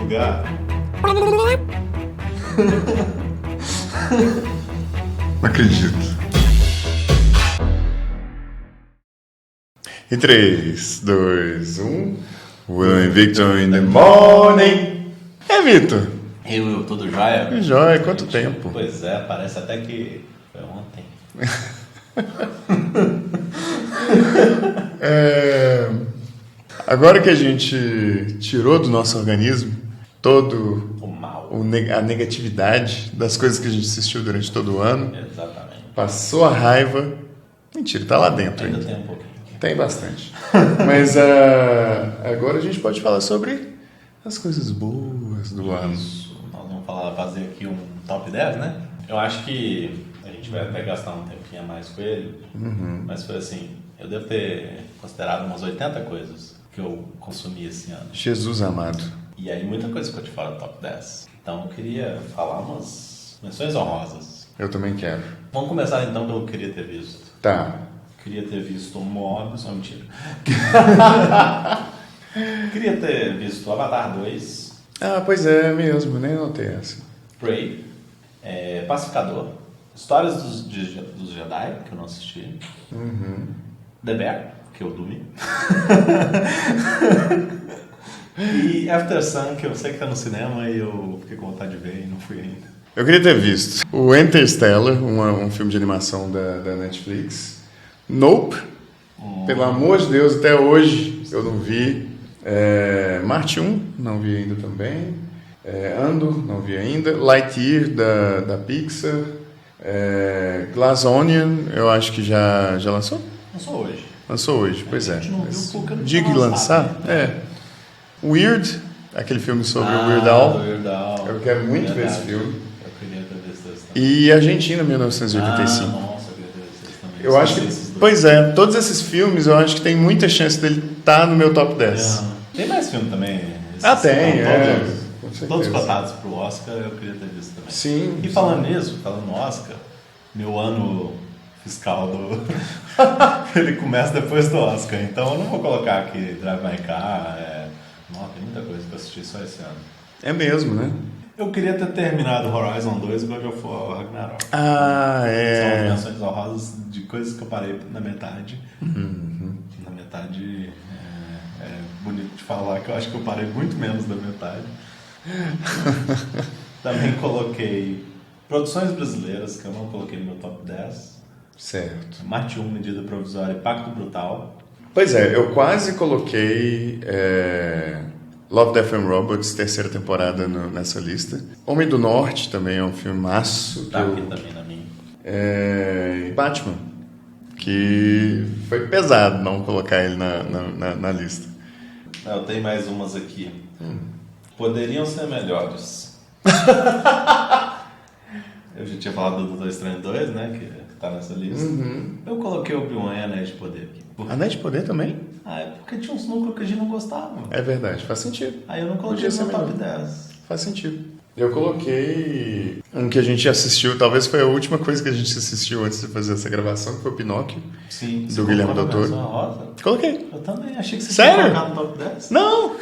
lugar. Não acredito. Em 3, 2, 1. Will Victor in the morning. Vitor? Eu, tudo jóia? Jóia, quanto tempo? Pois é, parece até que foi ontem. Agora que a gente tirou do nosso organismo todo O mal. a negatividade das coisas que a gente assistiu durante todo o ano, Exatamente. passou a raiva. Mentira, tá lá dentro Ainda ainda. tem um pouquinho. Tem bastante. Mas agora a gente pode falar sobre as coisas boas do ano. Isso. Nós vamos fazer aqui um top 10, né? Eu acho que a gente vai até gastar um tempinho a mais com ele. Mas foi assim, eu devo ter considerado umas 80 coisas que eu consumi esse ano. Jesus amado. E aí muita coisa ficou de fora do top 10. Então eu queria falar umas menções honrosas. Eu também quero. Vamos começar então pelo que eu queria ter visto. Tá. Queria ter visto Mobius, não, mentira. Queria ter visto Avatar 2, Ah, pois é mesmo, nem notei essa. Prey, Pacificador, Histórias dos Jedi, que eu não assisti, The Bear, que eu dormi, e After Sun, que eu sei que tá no cinema e eu fiquei com vontade de ver e não fui ainda. Eu queria ter visto o Interstellar, um filme de animação da Netflix. Nope. Pelo amor de Deus, até hoje eu não vi. Marte 1, não vi ainda também. Andor, não vi ainda. Lightyear, da Pixar. Glass Onion, eu acho que já lançou? Lançou hoje. Lançou hoje, pois é. A gente não viu porque não Diga tinha lançar? lançado, Weird, aquele filme sobre o Weird Al. Weird Al. Eu quero muito ver esse Verdade. filme. Eu queria ter visto esse também. E Argentina, 1985. Nossa, eu queria ter visto esse também. Eu acho que, pois é, todos esses filmes eu acho que tem muita chance dele estar no meu top 10. Tem mais filme também. Tem, com certeza. Todos cotados pro Oscar, eu queria ter visto também. Sim. E falando nisso, falando no Oscar, meu ano fiscal ele começa depois do Oscar, então eu não vou colocar aqui Drive My Car, Nossa, tem muita coisa que eu assisti só esse ano. É mesmo, né? Eu queria ter terminado Horizon 2 e God of War Ragnarok. São menções honrosas de coisas que eu parei na metade. Na metade é bonito de falar que eu acho que eu parei muito menos da metade. Também coloquei produções brasileiras que eu não coloquei no meu top 10. Certo. Marte 1, Medida Provisória e Pacto Brutal. Pois é, eu quase coloquei Love, Death and Robots, terceira temporada nessa lista. Homem do Norte também é um filmaço. Tá aqui também na minha. E Batman, que foi pesado não colocar ele na lista. Eu tenho mais umas aqui. Poderiam ser melhores. Eu já tinha falado do Doutor Estranho 2, né? Que tá nessa lista. Eu coloquei Obi-Wan e Anéis de Poder aqui. Anéis de Poder também? É porque tinha uns núcleos que a gente não gostava. É verdade, faz sentido. Aí eu não coloquei no top 10. Faz sentido. Eu coloquei um que a gente assistiu, talvez foi a última coisa que a gente assistiu antes de fazer essa gravação, que foi o Pinóquio. Sim. Do Guilherme Del Toro. Rosa? Coloquei. Eu também. Achei que você Sério? tinha colocado no top 10. Não!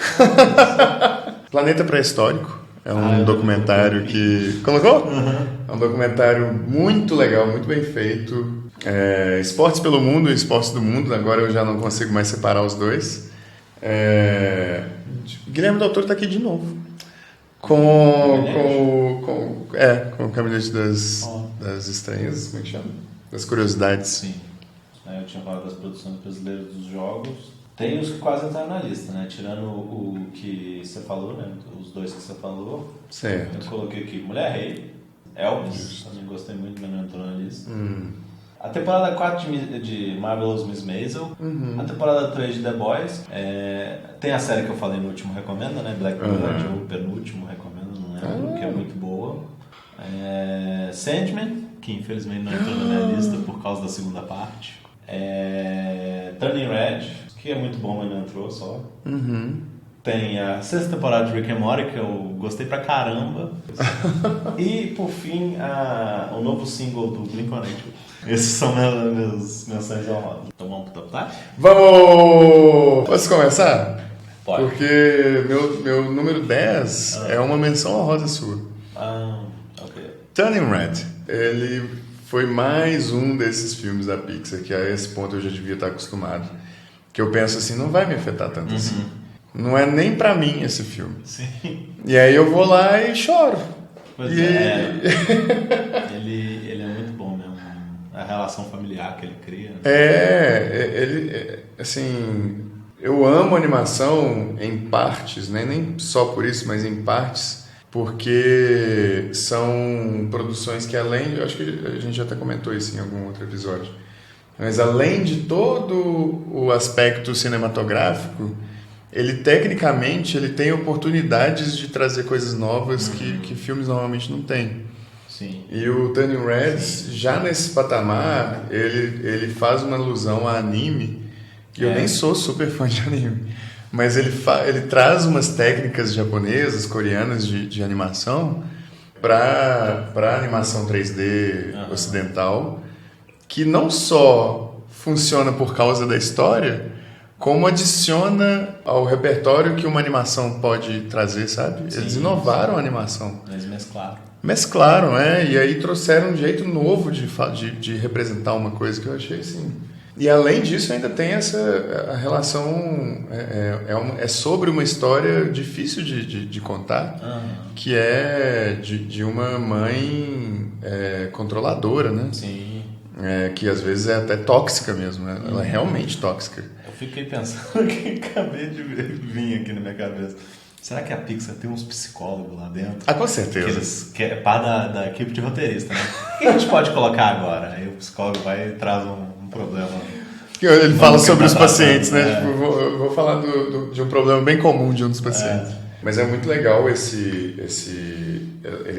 Planeta Pré-Histórico. É um documentário que... Colocou? É um documentário muito legal, muito bem feito. Esportes pelo Mundo e Esportes do Mundo. Agora eu já não consigo mais separar os dois. Guilherme Del Toro tá aqui de novo. Com o Caminhante das Estranhas, como é que chama? Das Curiosidades. Sim. Eu tinha falado das produções brasileiras dos jogos. Tem os que quase entraram na lista, né? Tirando o que você falou, né? Os dois que você falou. Certo. Eu coloquei aqui Mulher Rei, Elvis, também gostei muito, mas não entrou na lista. A temporada 4 de Marvelous Miss Maisel. A temporada 3 de The Boys. Tem a série que eu falei no último Recomenda, né? Black Mirror, o penúltimo Recomenda, não lembro, que é muito boa. Sandman, que infelizmente não entrou na minha lista por causa da segunda parte. Turning Red, que é muito bom, mas não entrou só. Tem a sexta temporada de Rick and Morty, que eu gostei pra caramba. E, por fim, o novo single do Blink-182. Esses são meus menções honrosas. Então vamos pro top 10? Vamos! Posso começar? Pode. Porque meu número 10 é uma menção honrosa sua. Ok. Turning Red. Ele foi mais um desses filmes da Pixar que a esse ponto eu já devia estar acostumado. Que eu penso assim, não vai me afetar tanto assim. Não é nem pra mim esse filme. Sim. E aí eu vou lá e choro. Pois e... ele é muito bom mesmo. A relação familiar que ele cria. Né? Assim, eu amo animação em partes, né? Nem só por isso, mas em partes, porque são produções que além, eu acho que a gente já até comentou isso em algum outro episódio, mas além de todo o aspecto cinematográfico, ele tecnicamente ele tem oportunidades de trazer coisas novas que filmes normalmente não têm. Sim. E o Turning Red, já nesse patamar, ele faz uma alusão a anime, que eu nem sou super fã de anime, mas ele traz umas técnicas japonesas, coreanas de animação para animação 3D ocidental, que não só funciona por causa da história, como adiciona ao repertório que uma animação pode trazer, sabe? Sim, eles inovaram a animação. Eles Mesclaram, e aí trouxeram um jeito novo de representar uma coisa que eu achei assim. E além disso ainda tem a relação, é sobre uma história difícil de contar, que é de uma mãe controladora, né? Sim. Que às vezes é até tóxica mesmo, né? Ela é realmente tóxica. Eu fiquei pensando que acabei de vir aqui na minha cabeça. Será que a Pixar tem uns psicólogos lá dentro? Com certeza. Que é par da equipe de roteirista, né? O que a gente pode colocar agora? Aí o psicólogo vai e traz um problema. Ele fala sobre os pacientes, né? Tipo, eu vou falar de um problema bem comum de um dos pacientes. Mas é muito legal ele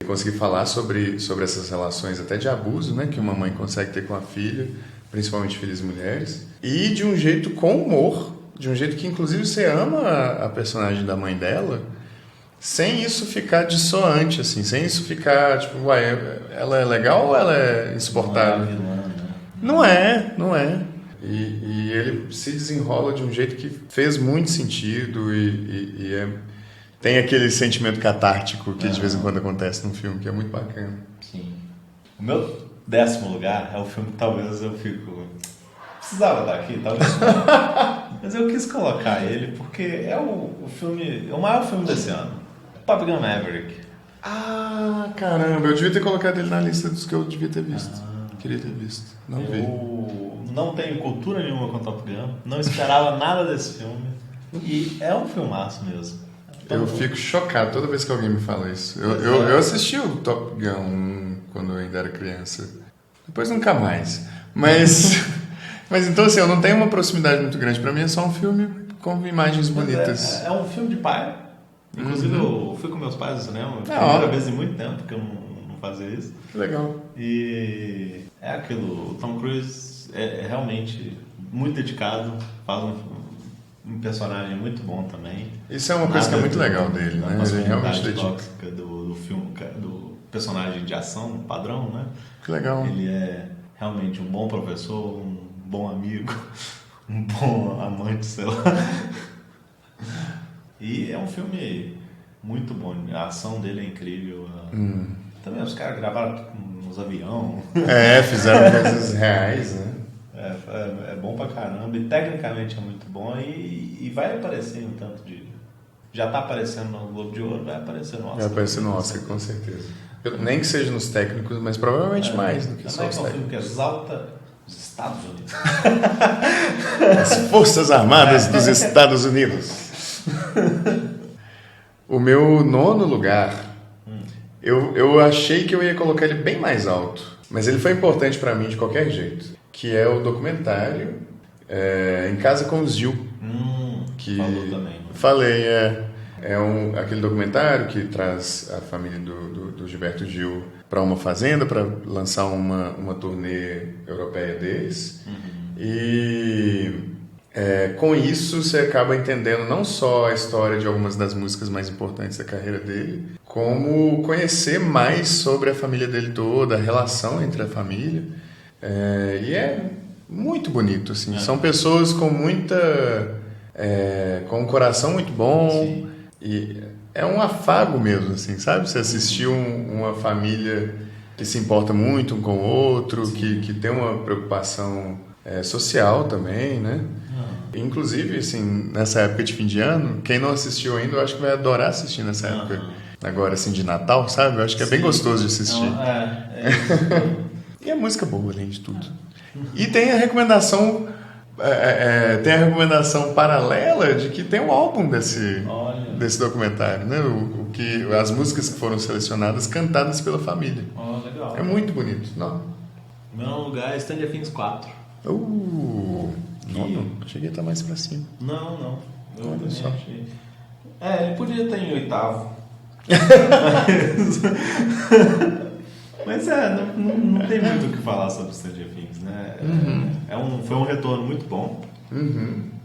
conseguir falar sobre essas relações até de abuso, né? Que uma mãe consegue ter com a filha, principalmente filhas mulheres. E de um jeito com humor, de um jeito que inclusive você ama a personagem da mãe dela, sem isso ficar dissoante, assim, sem isso ficar tipo, ela é legal ou ela é insuportável? Não é. E ele se desenrola de um jeito que fez muito sentido tem aquele sentimento catártico que de vez em quando acontece num filme, que é muito bacana. Sim. O meu 10º lugar é o filme que talvez eu fico... Precisava estar aqui, talvez não. Mas eu quis colocar ele porque é o maior filme desse ano. Top Gun Maverick. Caramba, eu devia ter colocado ele na lista dos que eu devia ter visto. Queria ter visto. Não vi. Eu não tenho cultura nenhuma com Top Gun. Não esperava nada desse filme. E é um filmaço mesmo. Eu fico chocado toda vez que alguém me fala isso. Eu assisti o Top Gun 1 quando eu ainda era criança. Depois nunca mais. Mas então assim, eu não tenho uma proximidade muito grande. Pra mim é só um filme com imagens bonitas. É um filme de pai. Inclusive eu fui com meus pais no cinema. Foi a primeira vez em muito tempo que eu não fazia isso. Que legal. E é aquilo. O Tom Cruise é realmente muito dedicado. Faz um personagem muito bom também. Isso é uma coisa que é muito legal dele, né? Ele é realmente tóxica do filme, do personagem de ação padrão, né? Que legal. Ele é realmente um bom professor, um bom amigo, um bom amante, sei lá. E é um filme muito bom. A ação dele é incrível. Também os caras gravaram nos aviões. Fizeram coisas reais, né? É bom pra caramba. E tecnicamente é muito bom. E vai aparecer um tanto de... Já tá aparecendo no Globo de Ouro, vai aparecer no Oscar. Vai aparecer no Oscar, com certeza. Nem que seja nos técnicos, mas provavelmente mais do que só os técnicos. É um filme que exalta os Estados Unidos. As Forças Armadas dos Estados Unidos. O meu 9º lugar, eu achei que eu ia colocar ele bem mais alto, mas ele foi importante pra mim de qualquer jeito, que é o documentário Em Casa com os Gil. Que falou também. Falei, aquele documentário que traz a família do Gilberto Gil para uma fazenda para lançar uma turnê europeia deles. E com isso você acaba entendendo não só a história de algumas das músicas mais importantes da carreira dele, como conhecer mais sobre a família dele toda, a relação entre a família. E é muito bonito, assim. São pessoas com muita com um coração muito bom. Sim. E é um afago mesmo, assim, sabe? Você assistir uma família que se importa muito um com o outro, que tem uma preocupação social também, né? Inclusive, assim, nessa época de fim de ano, quem não assistiu ainda, eu acho que vai adorar assistir nessa época. Agora, assim, de Natal, sabe? Eu acho que é bem gostoso de assistir. E a música boa, além de tudo. E tem a recomendação... tem a recomendação paralela de que tem um álbum desse documentário, né? As músicas que foram selecionadas cantadas pela família. Legal. É muito bonito. Não. Meu lugar é Stranger Things 4. Não. Cheguei a estar mais pra cima. Não. Eu Olha só. achei. Ele podia estar em 8º. Mas não tem muito o que falar sobre Stranger Things, né? Foi um retorno muito bom.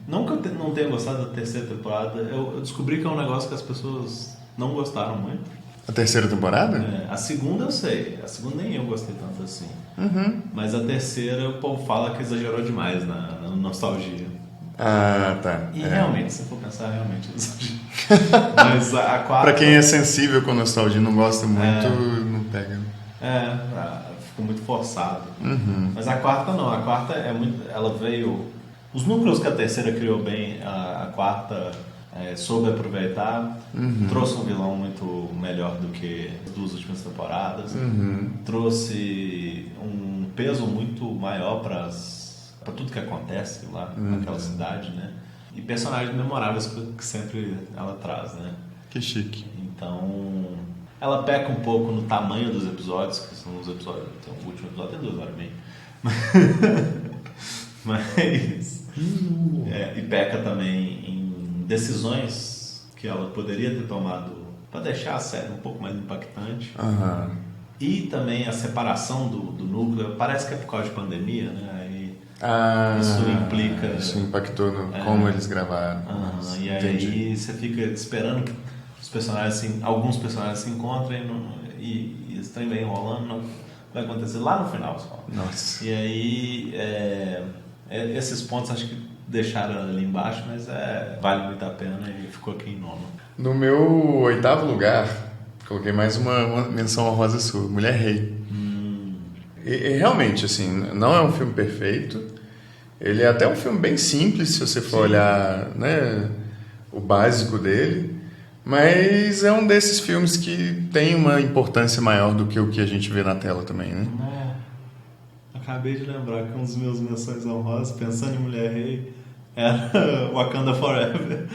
Não que eu não tenha gostado da terceira temporada, eu descobri que é um negócio que as pessoas não gostaram muito. A terceira temporada? A segunda eu sei, a segunda nem eu gostei tanto assim. Mas a terceira o povo fala que exagerou demais na nostalgia. Tá. E realmente, se for pensar, realmente exagerou. Mas a quarta... Pra quem é sensível com nostalgia, não gosta muito, não pega. Ficou muito forçado. Mas a quarta não, a quarta é muito... Ela veio... Os núcleos que a terceira criou bem, a quarta soube aproveitar, trouxe um vilão muito melhor do que as 2 últimas temporadas, trouxe um peso muito maior para tudo que acontece lá naquela cidade, né? E personagens memoráveis que sempre ela traz, né? Que chique. Então, ela peca um pouco no tamanho dos episódios, que são os episódios... Então, o último episódio tem 2 horas e meia. Mas... e peca também em decisões que ela poderia ter tomado para deixar a série um pouco mais impactante. E também a separação do núcleo. Parece que é por causa de pandemia, né? Isso implica... Isso impactou no como eles gravaram. E aí você fica esperando que alguns personagens se encontrem e esse trem vem enrolando, não vai acontecer lá no final só. Nossa. E aí esses pontos acho que deixaram ali embaixo, mas vale muito a pena e ficou aqui em 9º. No meu 8º lugar, coloquei mais uma menção honrosa sua, Mulher Rei. E realmente, assim, não é um filme perfeito. Ele é até um filme bem simples, se você for olhar, né, o básico dele. Mas é um desses filmes que tem uma importância maior do que o que a gente vê na tela também, né? Acabei de lembrar que um dos meus menções honrosas, pensando em Mulher Rei, era Wakanda Forever.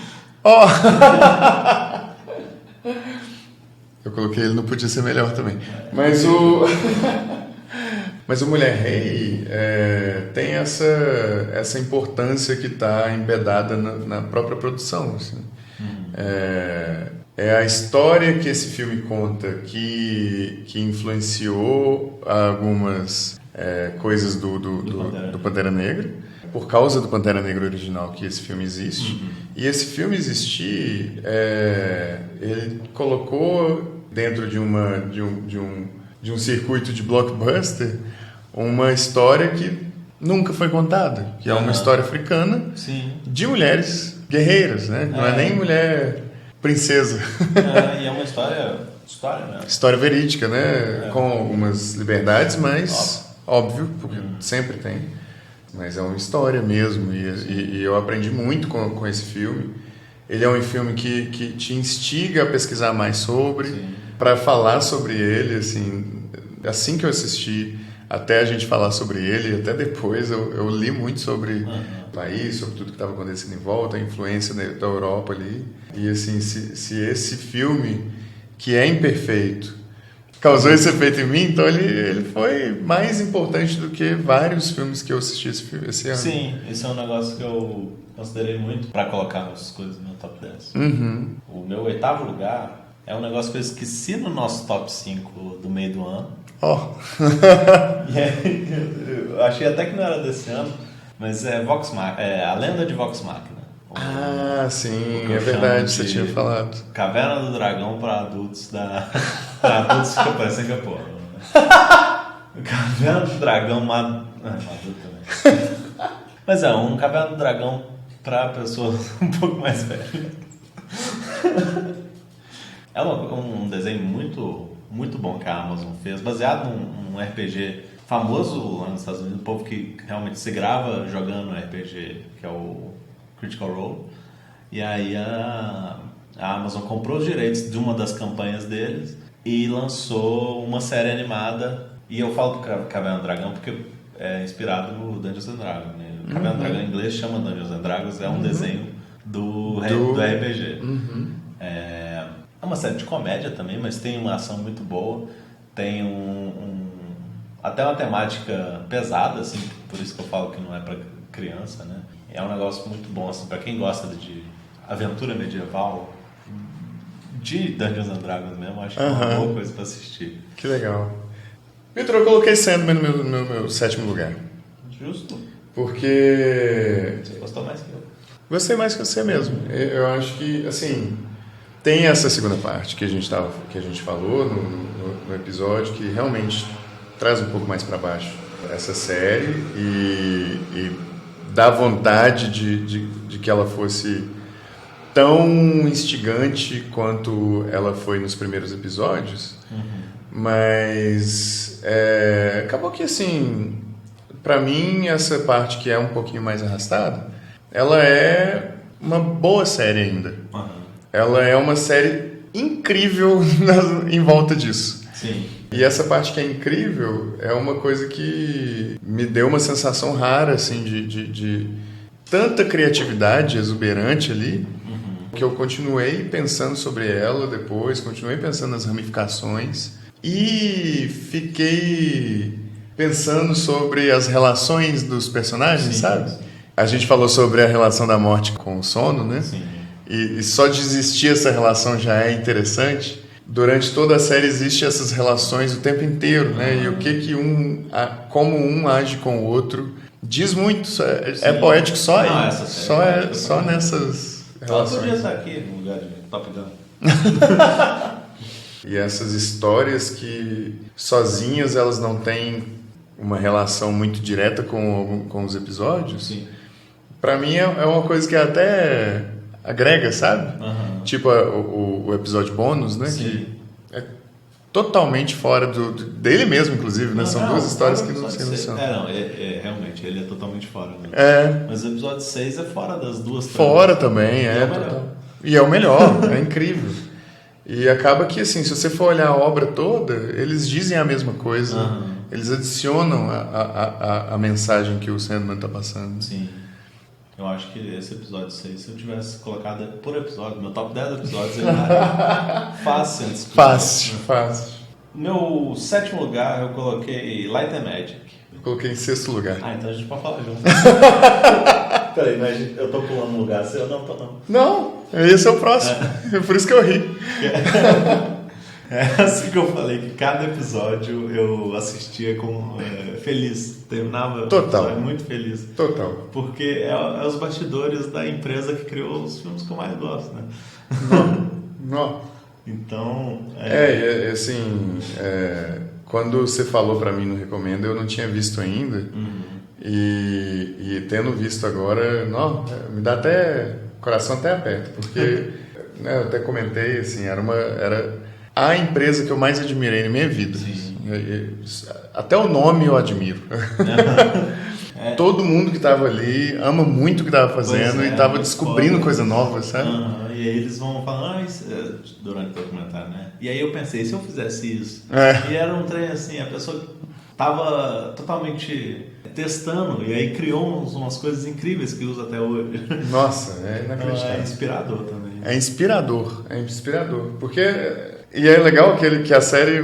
Eu coloquei ele, não podia ser melhor também. Mas o Mulher Rei tem essa importância que está embedada na própria produção. Assim. É a história que esse filme conta que influenciou algumas coisas do Pantera Negra. Por causa do Pantera Negra original que esse filme existe. E esse filme existir, ele colocou dentro de um circuito de blockbuster uma história que nunca foi contada, que é uma história africana de mulheres guerreiras, né? Não é nem mulher princesa. E é uma história, né? História verídica, né? Com algumas liberdades, mas óbvio, porque sempre tem. Mas é uma história mesmo, e eu aprendi muito com esse filme. Ele é um filme que te instiga a pesquisar mais sobre, para falar sobre ele, assim que eu assisti, até a gente falar sobre ele, até depois eu li muito sobre o país, sobre tudo que estava acontecendo em volta, a influência da Europa ali. E assim, se esse filme, que é imperfeito, causou esse efeito em mim, então ele foi mais importante do que vários filmes que eu assisti esse ano. Sim, esse é um negócio que eu considerei muito para colocar as coisas no meu top 10. O meu 8º lugar é um negócio que eu esqueci no nosso top 5 do meio do ano. E aí, eu achei até que não era desse ano, mas é A Lenda de Vox Machina. Sim, é verdade, você tinha falado. Caverna do Dragão para adultos para adultos que parecem que é porra. Caverna do Dragão adulto também. Mas um Caverna do Dragão para pessoas um pouco mais velhas. É um desenho muito bom que a Amazon fez, baseado num RPG famoso lá nos Estados Unidos, o povo que realmente se grava jogando RPG, que é o Critical Role. E aí a Amazon comprou os direitos de uma das campanhas deles e lançou uma série animada. E eu falo do Caverna do Dragão porque é inspirado no Dungeons and Dragons, né? O Caverna do Dragão em inglês chama Dungeons and Dragons, é um desenho do RPG. É uma série de comédia também, mas tem uma ação muito boa, tem até uma temática pesada, assim, por isso que eu falo que não é para criança, né? É um negócio muito bom, assim, para quem gosta de aventura medieval, de Dungeons and Dragons mesmo, acho que é uma boa coisa para assistir. Que legal. Vitor, eu coloquei Sandman no meu 7º lugar. Justo. Porque... Você gostou mais que eu. Gostei mais que você mesmo. Eu acho que, assim, tem essa segunda parte que a gente falou no episódio, que realmente traz um pouco mais para baixo essa série e dá vontade de que ela fosse tão instigante quanto ela foi nos primeiros episódios. Mas acabou que, assim, pra mim, essa parte que é um pouquinho mais arrastada, ela é uma boa série ainda. Ela é uma série incrível em volta disso. Sim. E essa parte que é incrível é uma coisa que me deu uma sensação rara, assim, de tanta criatividade exuberante ali, que eu continuei pensando sobre ela depois, continuei pensando nas ramificações e fiquei pensando sobre as relações dos personagens, sabe? A gente falou sobre a relação da morte com o sono, né? Sim. E só de existir essa relação já é interessante. Durante toda a série existem essas relações o tempo inteiro, né? E o que como um age com o outro diz muito. É poético só aí. Só nessas relações. Ela podia estar aqui no lugar de Top Gun. E essas histórias que sozinhas elas não têm uma relação muito direta com os episódios. Sim. Pra mim é uma coisa que até agrega, sabe? Tipo o episódio bônus, né? Sim. Que é totalmente fora dele mesmo, inclusive, né? São duas histórias que não se relacionam. Realmente, ele é totalmente fora. Né? Mas o episódio 6 é fora das duas. Fora também, total. E é o melhor, é incrível. E acaba que, assim, se você for olhar a obra toda, eles dizem a mesma coisa. Eles adicionam a mensagem que o Sandman está passando. Sim. Eu acho que esse episódio 6, se eu tivesse colocado por episódio, meu top 10 episódios, ele era fácil antes. Fácil. Meu 7º lugar, eu coloquei Light and Magic. Eu coloquei em 6º lugar. Então a gente pode falar junto. Peraí, mas eu tô pulando um lugar seu? Não, tô não. Não, esse é o próximo. É por isso que eu ri. É assim que eu falei, que cada episódio eu assistia feliz. Terminava Total. Muito feliz. Total. Porque é os bastidores da empresa que criou os filmes que eu mais gosto, né? Não. Então... assim... quando você falou pra mim no Recomenda, eu não tinha visto ainda. E tendo visto agora, me dá até... O coração até aperta. Porque, né, eu até comentei, assim, era a empresa que eu mais admirei na minha vida. Até o nome eu admiro. Todo mundo que estava ali ama muito o que estava fazendo e estava descobrindo coisa nova, sabe? E aí eles vão falando, durante o documentário, né? E aí eu pensei, se eu fizesse isso? E era um trem assim, a pessoa estava totalmente testando e aí criou umas coisas incríveis que usa até hoje. Nossa, é inacreditável. É inspirador também. É inspirador. Porque... E é legal que a série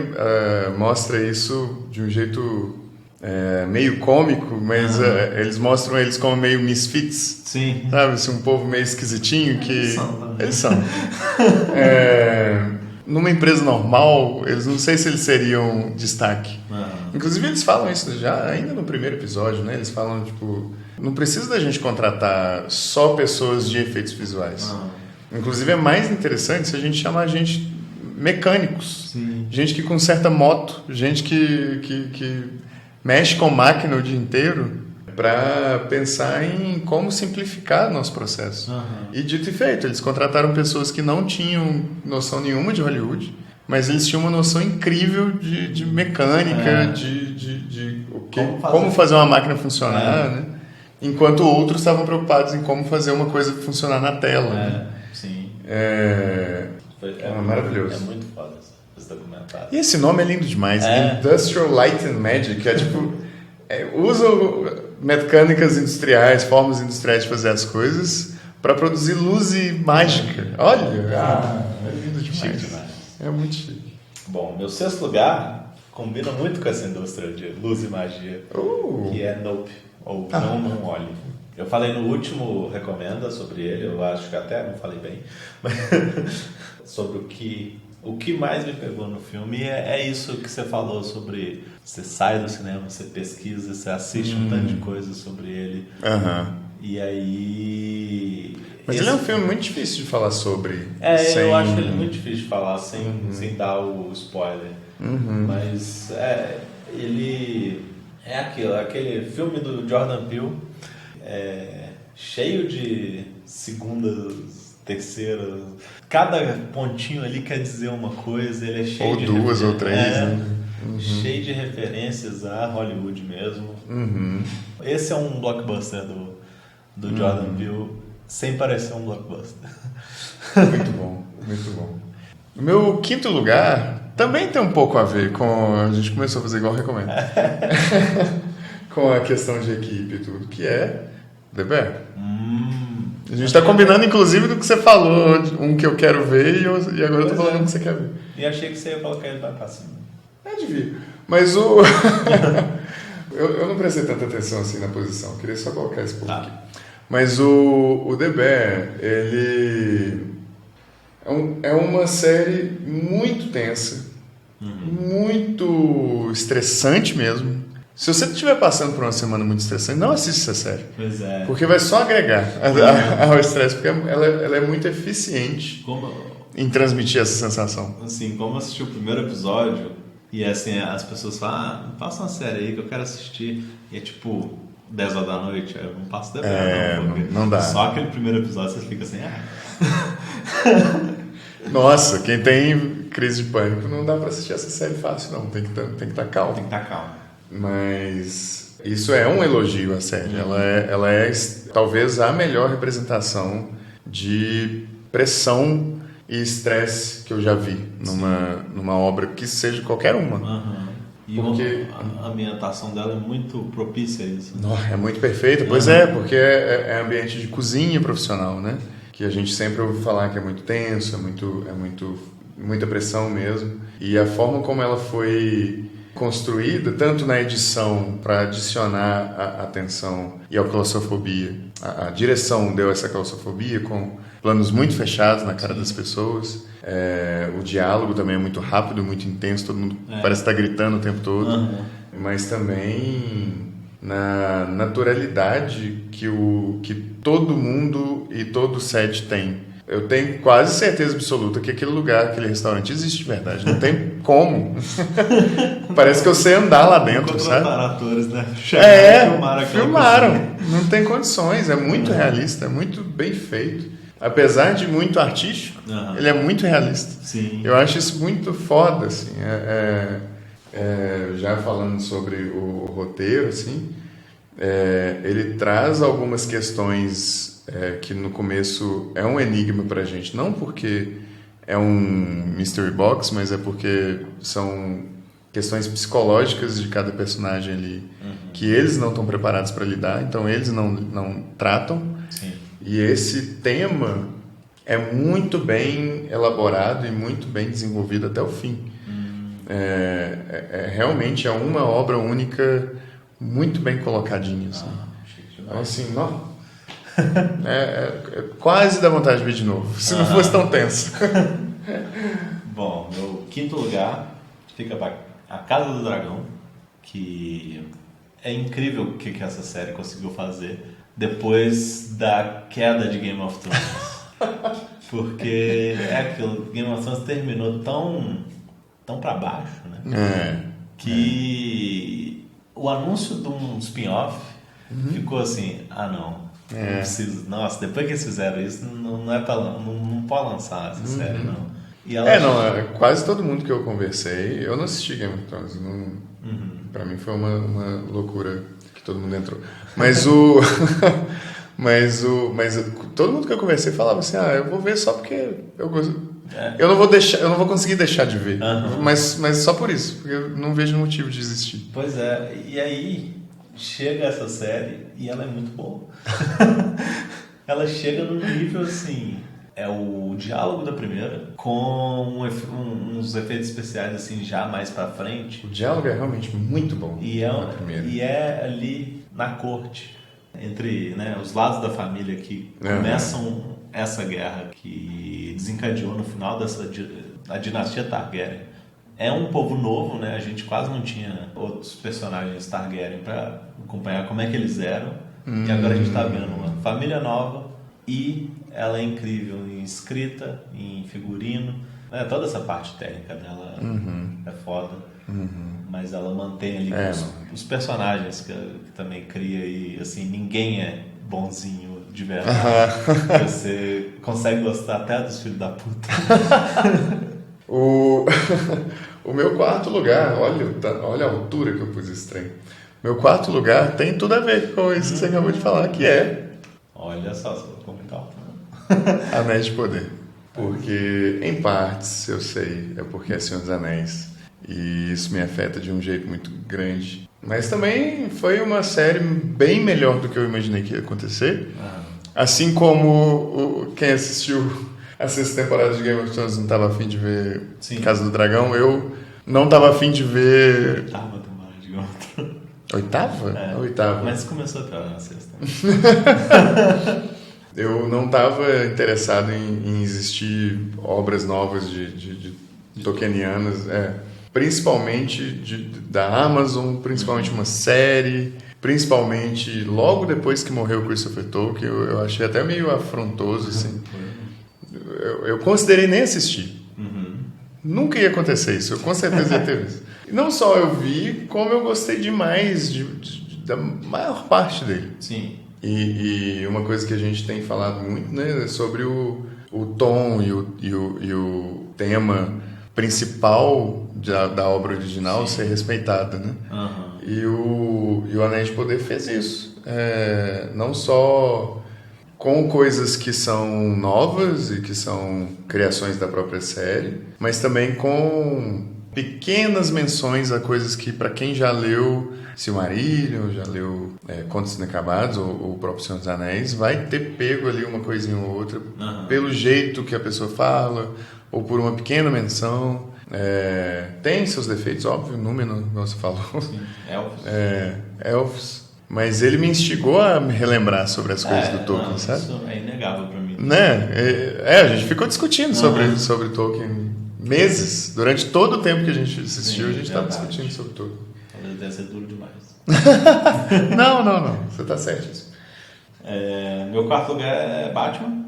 mostra isso de um jeito meio cômico, mas eles mostram eles como meio misfits. Sim. Sabe? Assim, um povo meio esquisitinho que... Eles são. Numa empresa normal, eles não sei se eles seriam destaque. Inclusive eles falam isso já ainda no primeiro episódio, né? Eles falam, tipo, não precisa da gente contratar só pessoas de efeitos visuais. Inclusive é mais interessante se a gente chamar gente mecânicos. Sim. Gente que conserta moto, gente que mexe com máquina o dia inteiro. para pensar em como simplificar nosso processo. E dito e feito, eles contrataram pessoas que não tinham noção nenhuma de Hollywood, mas eles tinham uma noção incrível de mecânica, de como fazer uma máquina funcionar, né? Enquanto outros estavam preocupados em como fazer uma coisa funcionar na tela. Né? Sim. Maravilhoso. É muito foda esse documentário. E esse nome é lindo demais. Industrial Light and Magic. É tipo... usa mecânicas industriais, formas industriais de fazer as coisas para produzir luz e mágica. Olha! É lindo demais. Chique demais. É muito chique. Bom, meu sexto lugar combina muito com essa indústria de luz e magia, que é Nope, ou Não Olhe. Eu falei no último Recomenda sobre ele, eu acho que até não falei bem, mas sobre o que mais me pegou no filme é isso que você falou sobre... Você sai do cinema, você pesquisa, você assiste um tanto de coisa sobre ele. E aí... Mas ele é um filme muito difícil de falar sobre. Eu acho ele muito difícil de falar sem dar o spoiler. Mas ele é aquele filme do Jordan Peele, cheio de segundas, terceiras. Cada pontinho ali quer dizer uma coisa, ele é cheio de... Ou duas ou três, né? Cheio de referências a Hollywood mesmo. Esse é um blockbuster do Jordan Peele, sem parecer um blockbuster. Muito bom, muito bom. O meu quinto lugar também tem um pouco a ver com... A gente começou a fazer igual Recomendo. Com a questão de equipe e tudo, que é The Bear. A gente está combinando, inclusive, do que você falou, um que eu quero ver e agora eu tô falando um que você quer ver. E achei que você ia colocar ele pra cima. Devia. Mas eu não prestei tanta atenção assim na posição, queria só colocar esse ponto aqui. Mas o The Bear, ele é uma série muito tensa, muito estressante mesmo. Se você estiver passando por uma semana muito estressante, não assista essa série. Pois é. Porque vai só agregar ao estresse, porque ela é muito eficiente em transmitir essa sensação. Assim, como assistir o primeiro episódio e assim, as pessoas falam, passa uma série aí que eu quero assistir. E é tipo 10 horas da noite, eu não passo The Bear, não dá. Só aquele primeiro episódio você fica assim, Nossa, quem tem crise de pânico não dá pra assistir essa série fácil, não. Tem que estar calmo. Tem que estar calmo. Mas isso é um elogio à série. Ela é talvez a melhor representação de pressão e estresse que eu já vi numa obra que seja qualquer uma. E porque a ambientação dela é muito propícia a isso. É muito perfeita. Pois porque é ambiente de cozinha profissional, né? Que a gente sempre ouve falar que é muito tenso, muita pressão mesmo. E a forma como ela foi construída, tanto na edição para adicionar a tensão e a claustrofobia. A direção deu essa claustrofobia com planos muito fechados na cara das pessoas. O diálogo também é muito rápido, muito intenso, todo mundo parece estar gritando o tempo todo. Mas também na naturalidade que todo mundo e todo set tem. Eu tenho quase certeza absoluta que aquele lugar, aquele restaurante existe de verdade. Não tem como. Parece que eu sei andar lá dentro, sabe? Atores, né? Filmaram. Não tem condições. É muito realista, é muito bem feito. Apesar de muito artístico, ele é muito realista. Sim. Eu acho isso muito foda, assim. Já falando sobre o roteiro, assim, ele traz algumas questões que no começo é um enigma pra gente, não porque é um mystery box, mas é porque são questões psicológicas de cada personagem ali que eles não estão preparados para lidar, então eles não tratam. Sim. E esse tema é muito bem elaborado e muito bem desenvolvido até o fim. Realmente é uma obra única, muito bem colocadinha. Assim. Então, assim, quase dá vontade de ver de novo, se não fosse tão tenso. Bom, meu quinto lugar fica para A Casa do Dragão, que é incrível o que essa série conseguiu fazer depois da queda de Game of Thrones. Porque aquilo, Game of Thrones terminou tão para baixo, né? Que o anúncio de um spin-off ficou assim, não preciso. Nossa, depois que eles fizeram isso, não é pra, não pode lançar essa série, não. E ela quase todo mundo que eu conversei, eu não assisti Game of Thrones, pra mim foi uma loucura que todo mundo entrou. Mas todo mundo que eu conversei falava assim, eu vou ver só porque eu gosto. Eu não vou conseguir deixar de ver, mas só por isso, porque eu não vejo motivo de existir. Pois é, e aí chega essa série e ela é muito boa. Ela chega num nível assim, é o diálogo da primeira com uns efeitos especiais assim já mais pra frente. O diálogo é realmente muito bom. E é ali na corte, entre os lados da família que começam essa guerra que desencadeou no final da dinastia Targaryen. É um povo novo, né? A gente quase não tinha outros personagens Targaryen para acompanhar como é que eles eram. E agora a gente tá vendo uma família nova e ela é incrível em escrita, em figurino. Toda essa parte técnica dela é foda. Mas ela mantém ali os personagens que também cria e assim, ninguém é bonzinho de verdade. Você consegue gostar até dos filhos da puta. O meu quarto lugar, olha a altura que eu pus esse trem. Meu quarto lugar tem tudo a ver com isso que você acabou de falar, que é... Olha só, você vai comentar. Anéis de Poder. Porque, em partes, eu sei, é porque é Senhor dos Anéis. E isso me afeta de um jeito muito grande. Mas também foi uma série bem melhor do que eu imaginei que ia acontecer. Assim como quem assistiu a sexta temporada de Game of Thrones não estava afim de ver Casa do Dragão, eu não estava afim de ver... Oitava temporada de Game of Thrones. Oitava? Oitava. Mas começou a pior na sexta. Eu não estava interessado em existir obras novas de Tolkienianas, principalmente da Amazon, principalmente uma série, principalmente logo depois que morreu Christopher Tolkien, eu achei até meio afrontoso, assim. Eu considerei nem assistir. Nunca ia acontecer isso, eu com certeza ia ter isso. E não só eu vi, como eu gostei demais da maior parte dele. Sim. E uma coisa que a gente tem falado muito, né, é sobre o tom e o tema principal da obra original ser respeitado, né? E o Anéis de Poder fez isso. Não só com coisas que são novas e que são criações da própria série, mas também com pequenas menções a coisas que, para quem já leu Silmarillion, já leu Contos Inacabados ou o próprio Senhor dos Anéis, vai ter pego ali uma coisinha ou outra pelo jeito que a pessoa fala ou por uma pequena menção. Tem seus defeitos, óbvio, Númenor, como você falou. Sim, elfos. Elfos. Mas ele me instigou a me relembrar sobre as coisas do Tolkien, sabe? Isso é inegável pra mim. Né? A gente ficou discutindo sobre Tolkien meses. Durante todo o tempo que a gente assistiu, a gente estava discutindo sobre Tolkien. Talvez deve ser duro demais. Não. Você tá certo. Meu quarto lugar é Batman.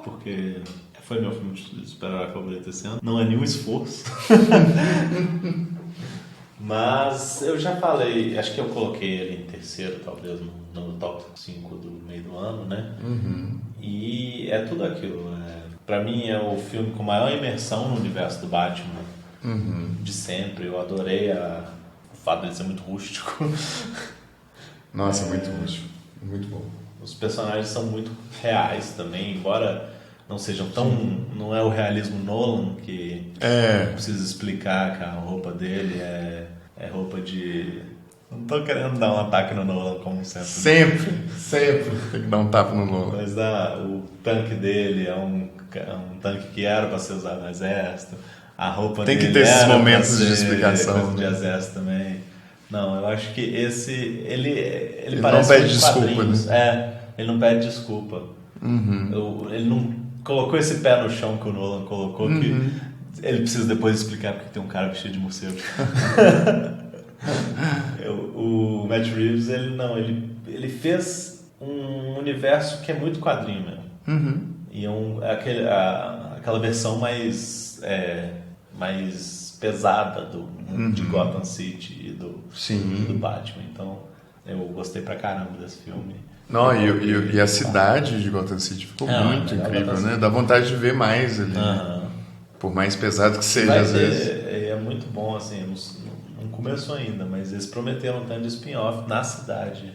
Porque foi meu filme de super-herói favorito esse ano. Não é nenhum esforço. Mas eu já falei, acho que eu coloquei ele em terceiro, talvez no top 5 do meio do ano, né? E é tudo aquilo. Pra mim é o filme com maior imersão no universo do Batman de sempre. Eu adorei o fato dele ser muito rústico. Nossa, muito rústico. Muito bom. Os personagens são muito reais também, embora não sejam tão... Não é o realismo Nolan que não precisa explicar que a roupa dele é roupa de... Não tô querendo dar um ataque no Nolan como sempre. Sempre tem que dar um tapa no Nolan. Mas o tanque dele é um tanque que era para ser usado no exército. A roupa tem dele que ter esses momentos de explicação. De exército também. Não, eu acho que esse... Ele parece não pede desculpa, né? Ele não pede desculpa. Ele não colocou esse pé no chão que o Nolan colocou, que ele precisa depois explicar porque tem um cara vestido de morcego. O Matt Reeves, ele fez um universo que é muito quadrinho mesmo. E aquela versão mais pesada de Gotham City e do Batman. Então, Eu gostei pra caramba desse filme. Não, e a cidade de Gotham City ficou muito incrível, né? Dá vontade de ver mais ali. Por mais pesado que seja, às vezes. É muito bom, assim, não começou ainda, mas eles prometeram um tanto de spin-off na cidade.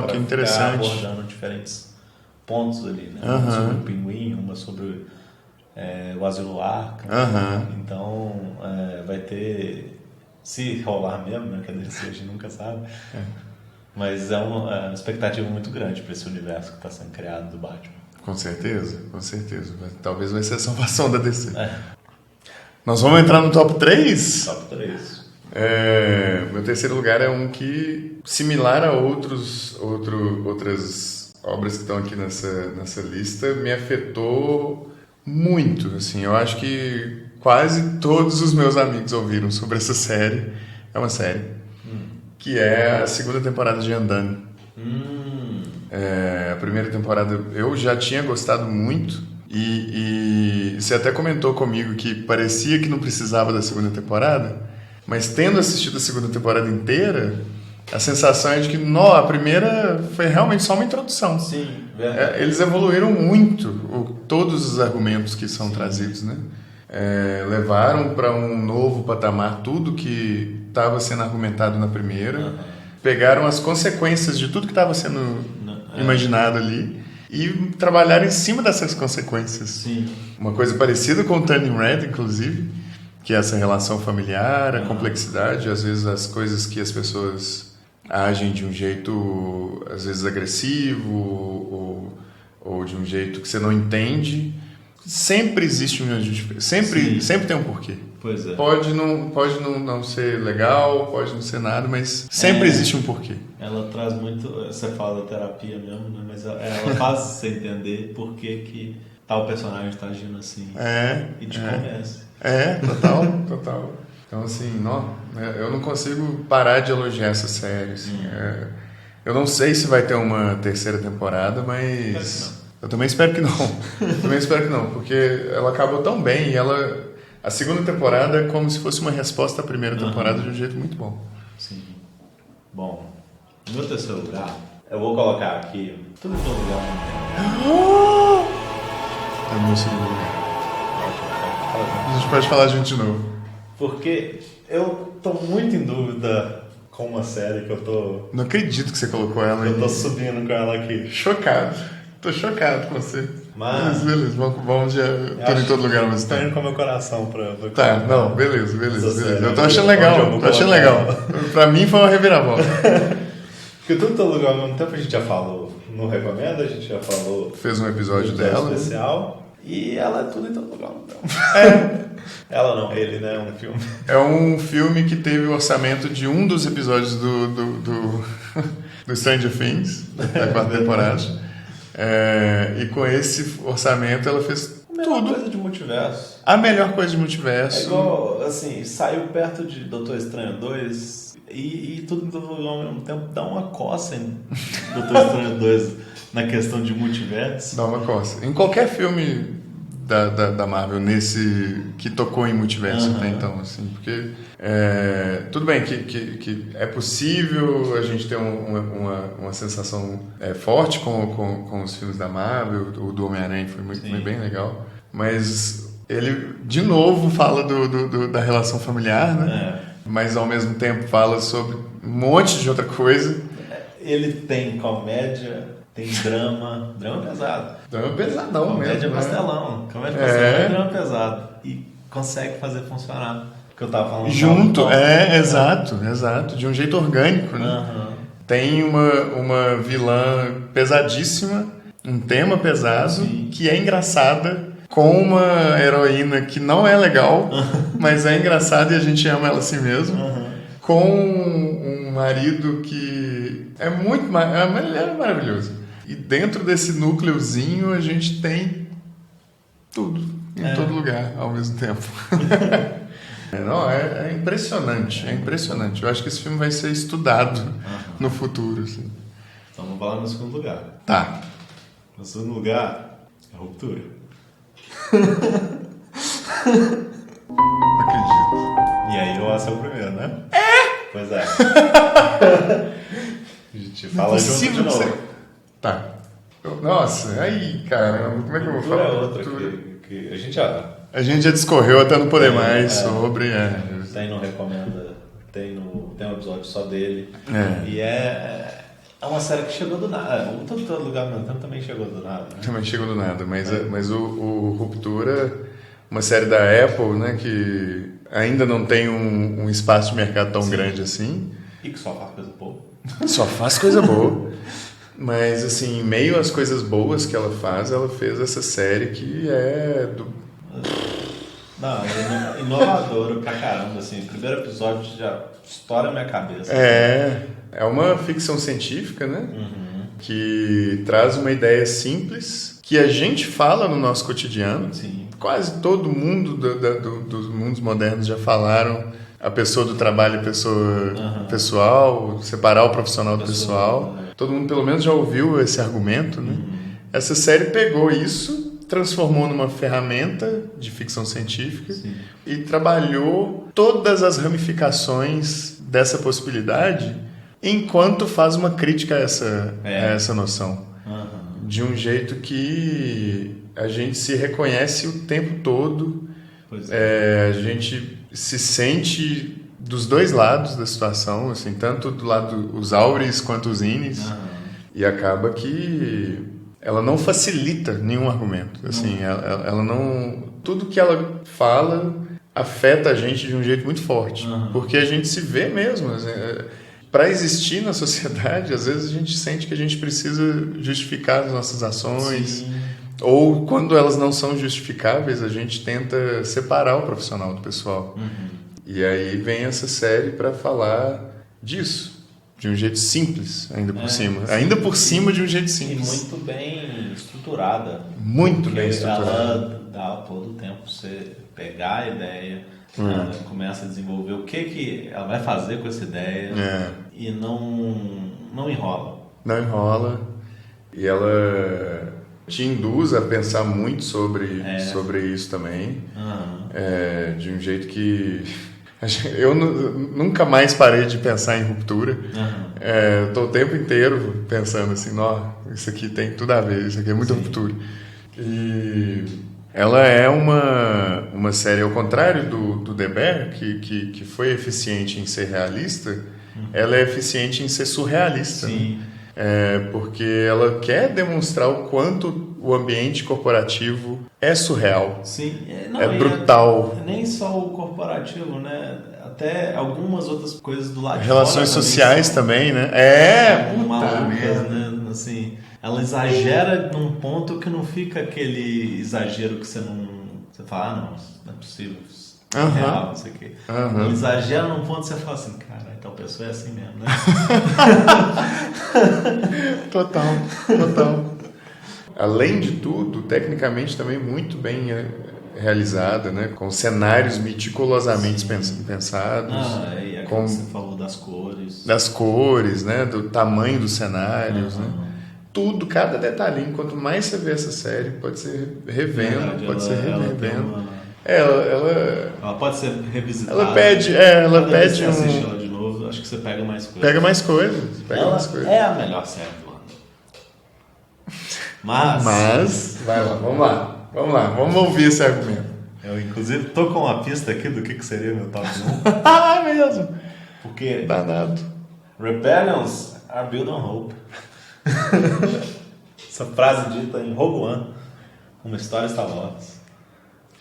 Que interessante. Abordando diferentes pontos ali, né? Uma sobre o Pinguim, uma sobre o Asilo Arkham. Então, vai ter, se rolar mesmo, né? Que a DC a gente nunca sabe. Mas é uma expectativa muito grande para esse universo que está sendo criado do Batman. Com certeza. Talvez vai ser a salvação da DC. Nós vamos entrar no top 3? Top 3. Meu terceiro lugar é um que, similar a outras obras que estão aqui nessa lista, me afetou muito. Assim, eu acho que quase todos os meus amigos ouviram sobre essa série. É uma série que é a segunda temporada de Undone. A primeira temporada eu já tinha gostado muito e você até comentou comigo que parecia que não precisava da segunda temporada, mas tendo assistido a segunda temporada inteira, a sensação é de que a primeira foi realmente só uma introdução. Sim, verdade. Eles evoluíram muito todos os argumentos que são trazidos, né? Levaram para um novo patamar tudo que estava sendo argumentado na primeira, pegaram as consequências de tudo que estava sendo imaginado ali e trabalharam em cima dessas consequências. Sim. Uma coisa parecida com o Turning Red, inclusive, que é essa relação familiar, a complexidade, às vezes as coisas que as pessoas agem de um jeito, às vezes agressivo ou de um jeito que você não entende. Sempre existe uma justificação, sempre tem um porquê. Pois é. Pode não ser legal, pode não ser nada, mas sempre existe um porquê. Ela traz muito, você fala da terapia mesmo, né? Mas ela faz você entender por que tal personagem está agindo assim. E te convence. Total. Então, assim, eu não consigo parar de elogiar essa série. Assim, eu não sei se vai ter uma terceira temporada, mas eu também espero que não. Porque ela acabou tão bem e a segunda temporada é como se fosse uma resposta à primeira temporada de um jeito muito bom. Sim. Bom, no meu terceiro lugar, eu vou colocar aqui Tudo em Todo Lugar ao Mesmo Tempo. É o meu segundo lugar. A gente pode falar junto de novo. Porque eu tô muito em dúvida com uma série que eu tô... Não acredito que você colocou ela aí. Eu tô subindo com ela aqui. Chocado. Tô chocado com você. Mas... Beleza. Vamos já tudo em todo lugar ao mesmo tempo. Tô indo com o meu coração pra Tá, não, beleza. Eu tô achando legal. Pra mim foi uma reviravolta. Porque Tudo em Todo Lugar ao Mesmo Tempo a gente já falou no Recomenda, a gente já falou... Fez um episódio dela. Especial. E ela é tudo em todo lugar ao mesmo tempo. Ela não, ele, né? Um filme. É um filme que teve o orçamento de um dos episódios do Stranger Things, da quarta temporada. E com esse orçamento ela fez tudo. Coisa de multiverso. A melhor coisa de multiverso. É igual, assim, saiu perto de Doutor Estranho 2 e Tudo em Todo Lugar ao Mesmo Tempo dá uma coça em Doutor Estranho 2 na questão de multiverso. Dá uma coça. Em qualquer filme da Marvel que tocou em multiverso até então, assim, porque tudo bem que é possível a gente ter uma sensação forte com os filmes da Marvel, o do Homem-Aranha foi bem legal, mas ele de novo fala da relação familiar, né? Mas ao mesmo tempo fala sobre um monte de outra coisa. Ele tem comédia, tem drama pesado. Drama pesadão comédia mesmo. Pastelão. Comédia pastelão é drama pesado. E consegue fazer funcionar. Que eu tava falando. Junto, exato. De um jeito orgânico, né? Tem uma vilã pesadíssima, um tema pesado, que é engraçada, com uma heroína que não é legal, mas é engraçada e a gente ama ela assim mesmo. Com um marido que é ele é maravilhoso. E dentro desse núcleozinho a gente tem tudo, em todo lugar, ao mesmo tempo. É impressionante, Eu acho que esse filme vai ser estudado no futuro. Assim. Então vamos falar no segundo lugar. Tá. No segundo lugar, é Ruptura. Não acredito. E aí eu acho o primeiro, né? Pois é. gente fala junto de novo. Tá. Nossa, aí, caramba, como é que eu vou falar? É outra que a gente já... A gente já discorreu até não poder mais sobre... Tem no Recomenda, tem um episódio só dele. E é uma série que chegou do nada. O Todo Lugar ao Mesmo Tempo também chegou do nada. Né? Também chegou do nada, mas o Ruptura, uma série da Apple, né, que ainda não tem um espaço de mercado tão grande assim. E que só faz coisa boa. Só faz coisa boa. Mas, assim, em meio às coisas boas que ela faz, ela fez essa série que é do... Não, é inovadora pra caramba, assim. O primeiro episódio já estoura a minha cabeça. É uma ficção científica, né? Que traz uma ideia simples, que a gente fala no nosso cotidiano. Sim. Quase todo mundo dos mundos modernos já falaram a pessoa do trabalho e a pessoa pessoal, separar o profissional do pessoal. Todo mundo pelo menos já ouviu esse argumento, né? Essa série pegou isso, transformou numa ferramenta de ficção científica e trabalhou todas as ramificações dessa possibilidade enquanto faz uma crítica a essa noção. De um jeito que a gente se reconhece o tempo todo, a gente se sente dos dois lados da situação, assim, tanto do lado os áureos quanto os ínis, e acaba que ela não facilita nenhum argumento, assim, ela não... Tudo que ela fala afeta a gente de um jeito muito forte, porque a gente se vê mesmo, assim, para existir na sociedade, às vezes a gente sente que a gente precisa justificar as nossas ações, ou quando elas não são justificáveis, a gente tenta separar o profissional do pessoal. E aí vem essa série para falar disso, de um jeito simples, ainda por cima. Ainda por cima de um jeito simples. E muito bem estruturada. Muito bem estruturada. Ela dá todo o tempo para você pegar a ideia, ela começa a desenvolver o que ela vai fazer com essa ideia e não enrola. Não enrola. E ela te induz a pensar muito sobre isso também. De um jeito que... Eu nunca mais parei de pensar em ruptura. Eu tô o tempo inteiro pensando assim, isso aqui tem tudo a ver, isso aqui é muita ruptura. E ela é uma série, ao contrário do The Bear, que foi eficiente em ser realista, ela é eficiente em ser surrealista. Sim. Porque ela quer demonstrar o quanto o ambiente corporativo é surreal. Sim. É brutal. Nem só o corporativo, né? Até algumas outras coisas do lado de relações fora sociais também, né? Malucas, né? Assim, ela exagera num ponto que não fica aquele exagero que você não... Você fala, não é possível. É real, não sei o quê. Ela exagera num ponto que você fala assim, cara, então a pessoa é assim mesmo, né? Total. Além de tudo, tecnicamente também muito bem realizada, né? Com cenários meticulosamente pensados. E como você falou das cores. Das cores, né? Do tamanho dos cenários, né? Tudo, cada detalhinho. Quanto mais você vê essa série, pode ser revendo, pode ser revendo. Ela pode ser revisitada. Ela pede você assiste ela de novo, acho que você pega mais coisas. Pega mais coisas. É a melhor série do ano. Mas vai lá, vamos lá, vamos ouvir esse argumento. Eu, inclusive, tô com uma pista aqui do que seria meu top 1. Mesmo. Porque danado. Rebellions are built on hope. Essa frase dita em Rogue One, uma história Star Wars.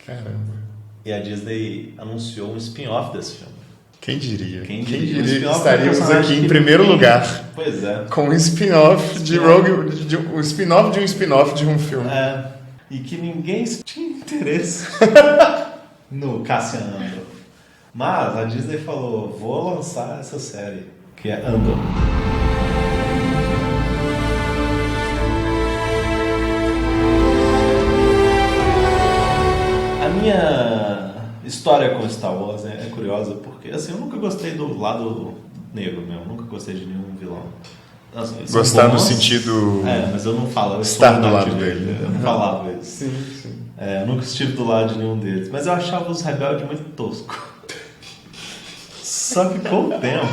Caramba. E a Disney anunciou um spin-off desse filme. Quem diria? Quem diria que estaríamos aqui em primeiro lugar. Pois é. Com um spin-off de Rogue, um spin-off de um spin-off de um filme. E que ninguém tinha interesse no Cassian Andor. Mas a Disney falou, vou lançar essa série, que é Andor. A minha história com Star Wars é curiosa, porque assim, eu nunca gostei do lado negro mesmo, nunca gostei de nenhum vilão. Assim, gostar no sentido... mas eu não falo... estar do lado dele. Eu não falava isso. Sim. Eu nunca estive do lado de nenhum deles. Mas eu achava os rebeldes muito toscos. Só que com o tempo...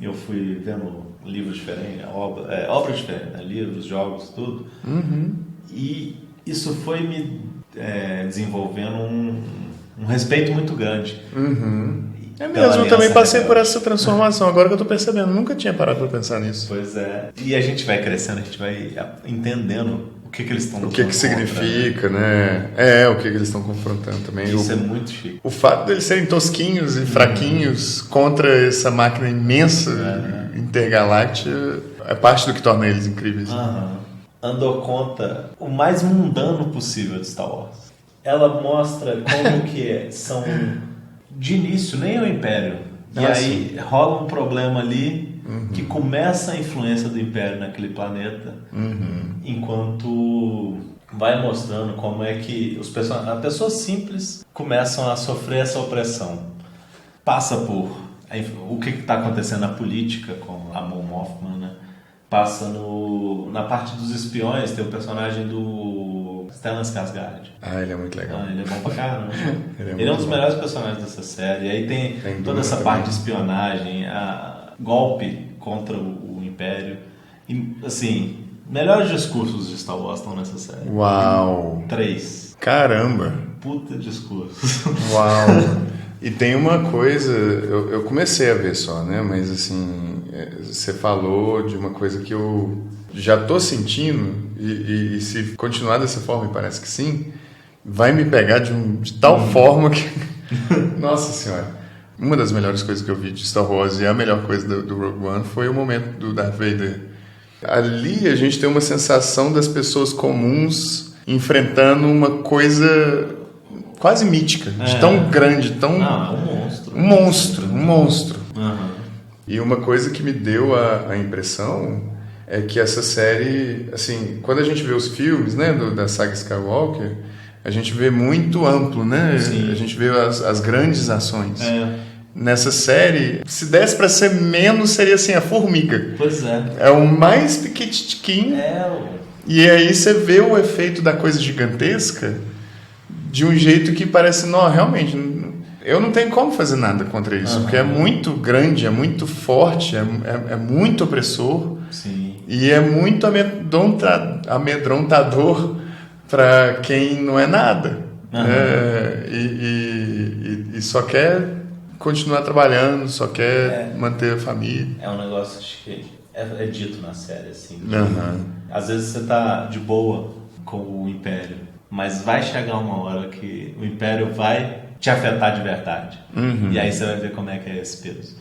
eu fui vendo livros diferentes, obras diferentes, né? Livros, jogos, tudo. E isso foi me desenvolvendo um respeito muito grande. É mesmo, eu também passei por essa transformação, agora que eu tô percebendo, nunca tinha parado para pensar nisso. Pois é. E a gente vai crescendo, a gente vai entendendo o que eles estão o que significa, né? O que eles estão confrontando também. Isso é muito chique. O fato deles serem tosquinhos e fraquinhos contra essa máquina imensa intergaláctica é parte do que torna eles incríveis. Andor conta o mais mundano possível de Star Wars. Ela mostra como que são, de início, nem o Império. E aí rola um problema ali que começa a influência do Império naquele planeta, enquanto vai mostrando como é que as pessoas simples começam a sofrer essa opressão. Passa por o que está acontecendo na política com a Mon Mothma, né? Passa na parte dos espiões, tem o personagem do Stellan Skarsgård. Ele é muito legal. Ele é bom pra caramba. Ele é um dos melhores personagens dessa série. E aí tem toda essa parte de espionagem, golpe contra o Império. E, assim, melhores discursos de Star Wars estão nessa série. Uau! 3. Caramba! Puta discurso. Uau! E tem uma coisa, eu comecei a ver só, né? Mas assim, você falou de uma coisa que eu já tô sentindo e se continuar dessa forma, e parece que sim, vai me pegar de tal forma que... Nossa Senhora! Uma das melhores coisas que eu vi de Star Wars e a melhor coisa do Rogue One foi o momento do Darth Vader. Ali a gente tem uma sensação das pessoas comuns enfrentando uma coisa quase mítica, de tão grande, tão... um monstro. Um monstro. E uma coisa que me deu a impressão é que essa série, assim, quando a gente vê os filmes, né, da saga Skywalker, a gente vê muito amplo, né? Sim. A gente vê as grandes ações. Nessa série, se desse pra ser menos, seria assim, a formiga. Pois é. É o mais pequitiquinho. E aí você vê o efeito da coisa gigantesca de um jeito que parece, não, realmente, eu não tenho como fazer nada contra isso, porque é muito grande, é muito forte, é muito opressor. Sim. E é muito amedrontador para quem não é nada. E só quer continuar trabalhando, só quer manter a família. É um negócio que é dito na série, assim. Às vezes você tá de boa com o Império, mas vai chegar uma hora que o Império vai te afetar de verdade. E aí você vai ver como é que é esse peso.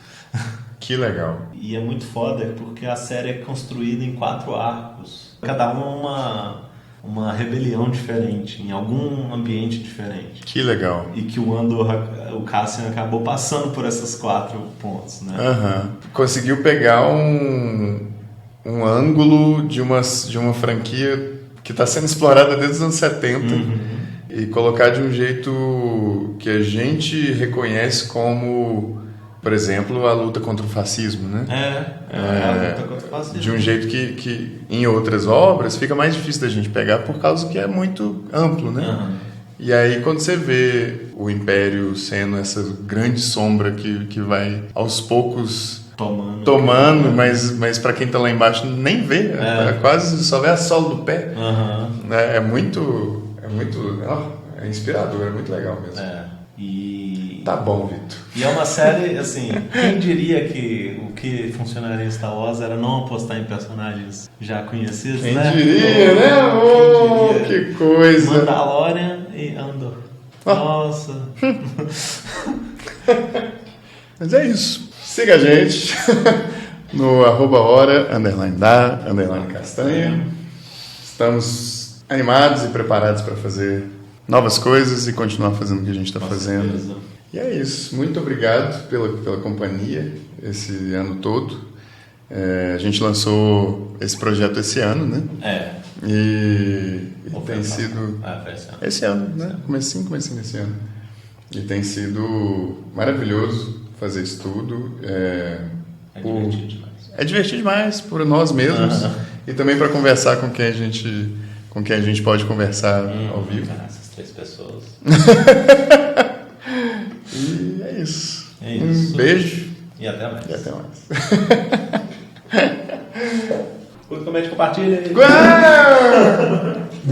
Que legal. E é muito foda porque a série é construída em 4 arcos. Cada uma rebelião diferente, em algum ambiente diferente. Que legal. E que o Cassian acabou passando por esses 4 pontos, né? Conseguiu pegar um ângulo de uma franquia que está sendo explorada desde os anos 70 e colocar de um jeito que a gente reconhece como, por exemplo, a luta contra o fascismo, né? A luta contra o fascismo. De um jeito que em outras obras fica mais difícil da gente pegar por causa que é muito amplo, né? E aí quando você vê o Império sendo essa grande sombra que vai aos poucos tomando, mas para quem tá lá embaixo nem vê, quase só vê a sola do pé. É muito é inspirador, é muito legal mesmo. E tá bom, Vitor. E é uma série, assim, quem diria que o que funcionaria em Star Wars era não apostar em personagens já conhecidos, quem né? Diria, né? Oh, que coisa! Mandalorian e Andor. Nossa! Mas é isso. Siga a gente no @hora_da_castanha. Estamos animados e preparados para fazer novas coisas e continuar fazendo o que a gente está fazendo. Certeza. E é isso. Muito obrigado pela companhia esse ano todo. A gente lançou esse projeto esse ano, né? E tem sido... esse ano, né? Comecinho desse ano. E tem sido maravilhoso fazer isso tudo. Divertido demais. É divertido demais por nós mesmos e também para conversar com quem a gente pode conversar ao vivo. Essas 3 pessoas. E é isso. É isso. Um beijo. E E até mais. E até mais. Curta, comente, compartilha. Uau!